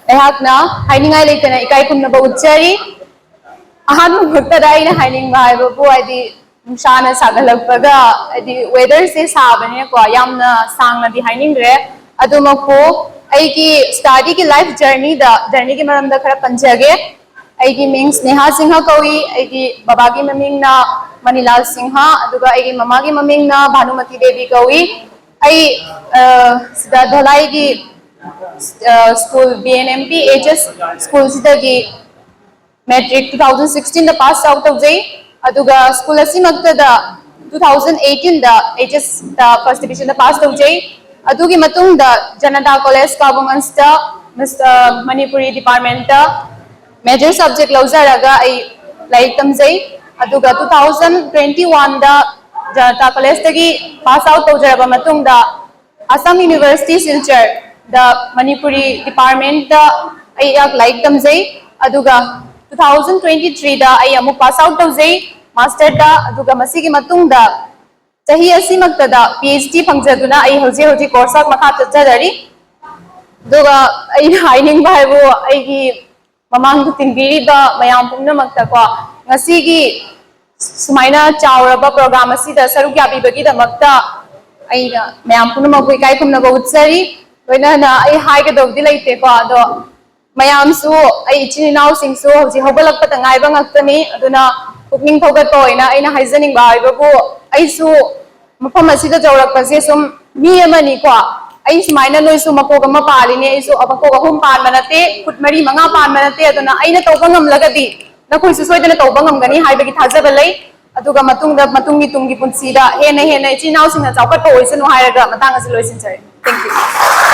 ꯑꯩꯍꯥꯛꯅ ꯍꯥꯏꯅꯤꯡꯉꯥꯏ ꯂꯩꯇꯅ ꯏꯀꯥꯏ ꯈꯨꯝꯅꯕ ꯎꯠꯆꯔꯤ ꯑꯍꯥꯟꯕ ꯃꯛꯇꯗ ꯑꯩꯅ ꯍꯥꯏꯅꯤꯡꯕ ꯍꯥꯏꯕꯕꯨ ꯍꯥꯏꯗꯤ ꯅꯨꯡꯁꯥꯅ ꯁꯥꯒꯠꯂꯛꯄꯒ ꯍꯥꯏꯗꯤ ꯋꯦꯗꯔꯁꯦ ꯁꯥꯕꯅꯤꯅꯀꯣ ꯌꯥꯝꯅ ꯁꯥꯡꯅꯗꯤ ꯍꯥꯏꯅꯤꯡꯗ꯭ꯔꯦ ꯑꯗꯨꯃꯛꯄꯨ ꯑꯩꯒꯤ ꯁ꯭ꯇꯗꯤꯒꯤ ꯂꯥꯏꯐ ꯖꯔꯅꯤꯒꯤ ꯃꯔꯝꯗ ꯈꯔ ꯄꯟꯖꯒꯦ ꯑꯩꯒꯤ ꯃꯤꯡ ꯁ꯭ꯅꯦꯍꯥ ꯁꯤꯡꯍ ꯀꯧꯏ ꯑꯩꯒꯤ ꯕꯕꯥꯒꯤ ꯃꯃꯤꯡꯅ ꯃꯅꯤꯂꯥꯜ ꯁꯤꯡꯍ ꯑꯗꯨꯒ ꯑꯩꯒꯤ ꯃꯃꯥꯒꯤ ꯃꯃꯤꯡꯅ ꯚꯥꯅꯨꯃꯇꯤ ꯗꯦꯕꯤ ꯀꯧꯏ ꯑꯩ ꯁꯤꯗ ꯙꯂꯥꯏꯒꯤ स्कूल BNMP HS स्कूल सिदगी मैट्रिक 2016 दा पास आउट तौजै अदुगा स्कूल असिमक्तदा 2018 दा HS दा फर्स्ट डिविजन दा पास तौजै अदुगी मतुंगदा जनता कॉलेज काबुंगंसदा मणिपुरी डिपार्टमेंट दा मेजर सब्जेक्ट लौजरगा आई लाइक तमजै अदुगा 2021 दा जनता कॉलेज तगी पास आउट तौजरबा मतुंगदा असम यूनिवर्सिटी सिलचर द मणिपुरी डिपार्टमेंट दा आई लाइक तमजै अदुगा 2023 दा आई अमु पास आउट तौजै मास्टर दा अदुगा मसिगी मतुंगदा चाही असिमक्तदा PhD फंगजदुना आई हौजी कोर्स मखा चजदरी दुगा आई हाइनिंग बायबो आईगी ममांग तिंबिरिबा मयाम पुनमक्ता को ngasiगी सुमाइना चावरबा प्रोग्राम असिदा सरुक याबिबगी दमक्ता आईना मयाम पुनमक इकाई खुमनबा उत्सरी लोइना आई हाइगदौदी लैते को अदो मयामसु आई इचिनाव सिंगसु हौजी हौगलकपा तंगाइबा ngakani aduna पुकनिंग थौगतो इना आईना हाइजनिंग बाइबबु आईसु मफम असिदा जौरकपसे सुम मी अमनी को आई सुमाइना नोइसु मकोग अमा पालिने आईसु अबकोग अहुम पानबा नते खुद मरी मंगा पानबा नते अदुना आईना तौबा ngamlagadi नखोइसु सोइदना तौबा ngamgani हाइबगी थाजबा लै अदुगा मतुंगी तुंगी पुंसीदा हेना इचिनाव सिंगना चावकटो ओइसनु हाइरगा मतंग असि लोइसिनजै थैंक यू